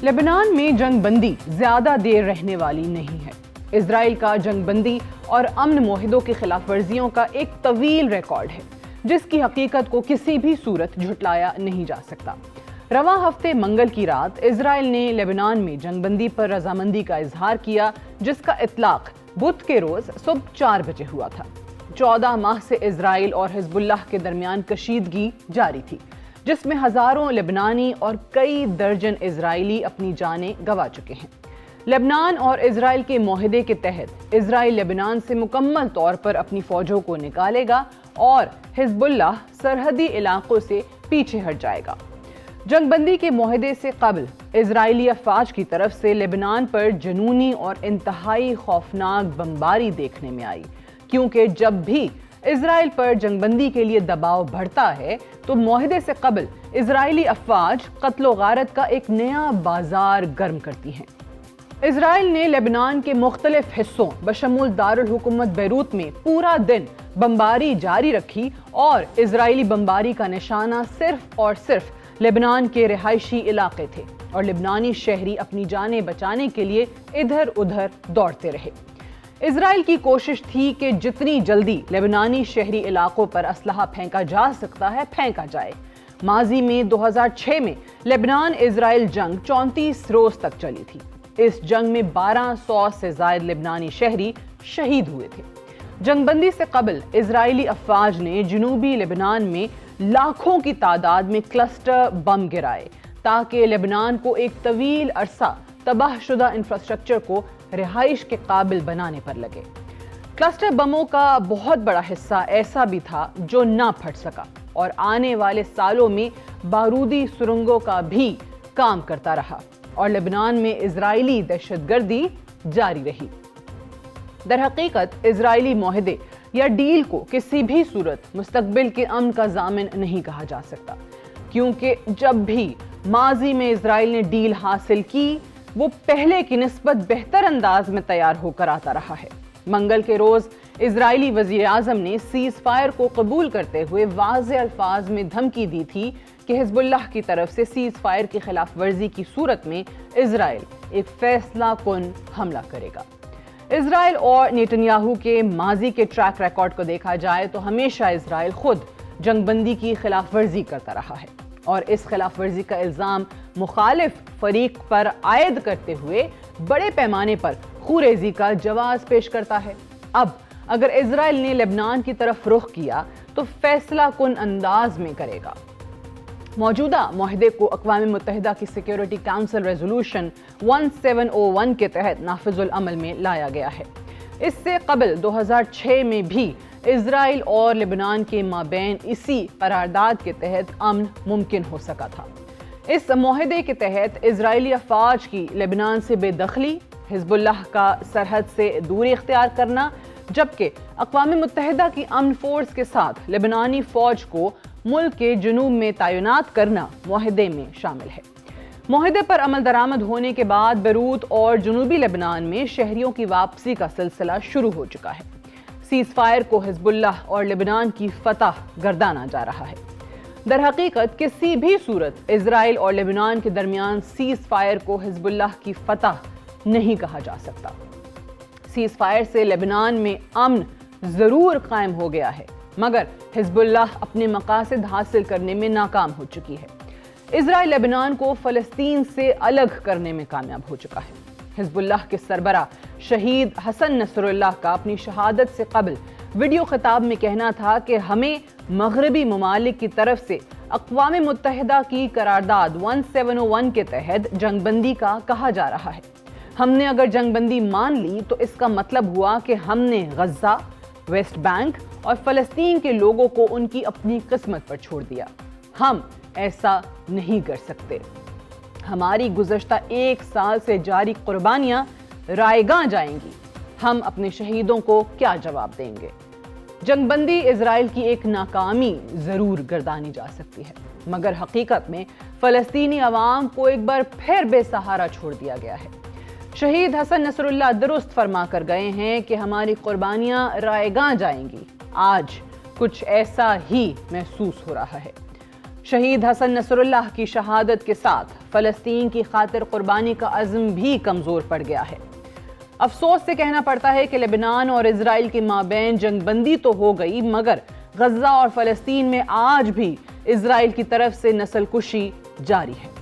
Lebanon में जंग बंदी ज्यादा देर रहने वाली नहीं है। इजराइल का जंग बंदी और अमन मुआहिदों की खिलाफ वर्जियों का एक तवील रिकॉर्ड है, जिसकी हकीकत को किसी भी सूरत झुटलाया नहीं जा सकता। रवां हफ्ते मंगल की रात इजराइल ने लेबनान में जंग बंदी पर रजामंदी का इजहार किया, जिसका इतलाक बुध के रोज सुबह 4 बजे हुआ था। 14 माह से इजराइल और हिजबुल्लाह के दरमियान कशीदगी जारी थी, जिसमें हजारों लेबनानी और कई दर्जन इजरायली अपनी जानें गंवा चुके हैं। लेबनान और इजराइल के मुआहदे के तहत इजराइल लेबनान से मुकम्मल तौर पर अपनी फौजों को निकालेगा और हिजबुल्लाह सरहदी इलाकों से पीछे हट जाएगा। जंगबंदी के मुआहदे से कबल इजरायली अफवाज की तरफ से लेबनान पर जुनूनी और इंतहाई खौफनाक बमबारी देखने में आई, क्योंकि जब भी इजराइल पर जंगबंदी के लिए दबाव बढ़ता है तो मुआहदे से कबल इजरायली अफवाज कत्ल व गारत का एक नया बाजार गर्म करती हैं। इजराइल ने लेबनान के मुख्तलिफ हिस्सों बशमूल दारुल हुकूमत बैरूत में पूरा दिन बमबारी जारी रखी और इजरायली बमबारी का निशाना सिर्फ और सिर्फ लेबनान के रिहायशी इलाके थे और लेबनानी शहरी अपनी जानें बचाने के लिए इधर उधर दौड़ते रहे। इजराइल की कोशिश थी कि जितनी जल्दी लेबनानी शहरी इलाकों पर असलहा फेंका जा सकता है फेंका जाए। माजी में 2006 में लेबनान इजराइल जंग 34 रोज तक चली थी। इस जंग में 1200 से ज्यादा लेबनानी शहरी शहीद हुए थे। जंगबंदी से कबल इजरायली अफवाज ने जनूबी लेबनान में लाखों की तादाद में क्लस्टर बम गिराए, ताकि लेबनान को एक तवील अरसा तबाहशुदा इंफ्रास्ट्रक्चर को रिहाइश के काबिल बनाने पर लगे। क्लस्टर बमों का बहुत बड़ा हिस्सा ऐसा भी था जो ना फट सका और आने वाले सालों में बारूदी सुरंगों का भी काम करता रहा और लेबनान में इजरायली दहशतगर्दी जारी रही। दरहकीकत इजरायली मुआहदे या डील को किसी भी सूरत मुस्तकबिल के अमन का जामिन नहीं कहा जा सकता, क्योंकि जब भी माजी में इजराइल ने डील हासिल की वो पहले की निस्बत बेहतर अंदाज में तैयार होकर आता रहा है। मंगल के रोज इजरायली वजीर आजम ने सीज फायर को कबूल करते हुए वाज़ेह अल्फाज में धमकी दी थी कि हिजबुल्लाह की तरफ से सीज फायर की खिलाफ वर्जी की सूरत में इजराइल एक फैसला कुन हमला करेगा। इजराइल और नेतन्याहू के माजी के ट्रैक रिकॉर्ड को देखा जाए तो हमेशा इजराइल खुद जंगबंदी की खिलाफ वर्जी करता रहा है और इस खिलाफ वर्जी का इल्जाम मुखालिफ फरीक पर आयद करते हुए बड़े पैमाने पर खूरेजी का जवाब पेश करता है। अब अगर इजराइल ने लेबनान की तरफ रुख किया तो फैसला कुन अंदाज में करेगा। मौजूदा मुआहदे को अक़वाम मुत्तहिदा की सिक्योरिटी काउंसिल रेजोल्यूशन 1701 के तहत नाफिजुल अमल में लाया गया है। इससे कबल 2006 में भी इजराइल और लेबनान के माबैन इसी करारदाद के तहत अमन मुमकिन हो सका था। इस मुआहदे के तहत इजरायली अफवाज की लेबनान से बेदखली, हिजबुल्लाह का सरहद से दूरी इख्तियार करना, जबकि अक़वाम मुत्तहिदा की अमन फोर्स के साथ लेबनानी फौज को मुल्क के जुनूब में तैनात करना मुआहदे में शामिल है। मुआहदे पर अमल दरामद होने के बाद बैरूत और जुनूबी लेबनान में शहरियों की वापसी का सिलसिला शुरू हो चुका है। सीज फायर को हिजबुल्लाह और लेबनान की फतह गर्दाना जा रहा है। दरहकीकत किसी भी सूरत इजराइल और लेबनान के दरमियान सीज फायर को हिजबुल्लाह की फतह नहीं कहा जा सकता। सीज फायर से लेबनान में अमन जरूर कायम हो गया है, मगर हिजबुल्लाह अपने मकासद हासिल करने में नाकाम हो चुकी है। इजराइल लेबनान को फलस्तीन से अलग करने में कामयाब हो चुका है। हिजबुल्लाह के सरबरा शहीद हसन नसरुल्लाह का अपनी शहादत से कबल वीडियो खिताब में कहना था कि हमें मगरबी ममालिक की तरफ से अक़वाम मुत्तहिदा की करारदाद 1701 के तहत जंगबंदी का कहा जा रहा है। हमने अगर जंगबंदी मान ली तो इसका मतलब हुआ कि हमने गज़ा, वेस्ट बैंक और फ़लस्तीन के लोगों को उनकी अपनी किस्मत पर छोड़ दिया। हम ऐसा नहीं कर सकते। हमारी गुज़श्ता 1 साल से जारी कुर्बानियां रायगां जाएंगी। हम अपने शहीदों को क्या जवाब देंगे? जंगबंदी इजराइल की एक नाकामी जरूर गर्दानी जा सकती है, मगर हकीकत में फ़लस्तीनी अवाम को एक बार फिर बेसहारा छोड़ दिया गया है। शहीद हसन नसरुल्लाह दुरुस्त फरमा कर गए हैं कि हमारी कुर्बानियां रायगां जाएंगी। आज कुछ ऐसा ही महसूस हो रहा है। शहीद हसन नसरुल्लाह की शहादत के साथ فلسطین کی خاطر قربانی کا عزم بھی کمزور پڑ گیا ہے۔ افسوس سے کہنا پڑتا ہے کہ لبنان اور اسرائیل کے مابین جنگ بندی تو ہو گئی، مگر غزہ اور فلسطین میں آج بھی اسرائیل کی طرف سے نسل کشی جاری ہے۔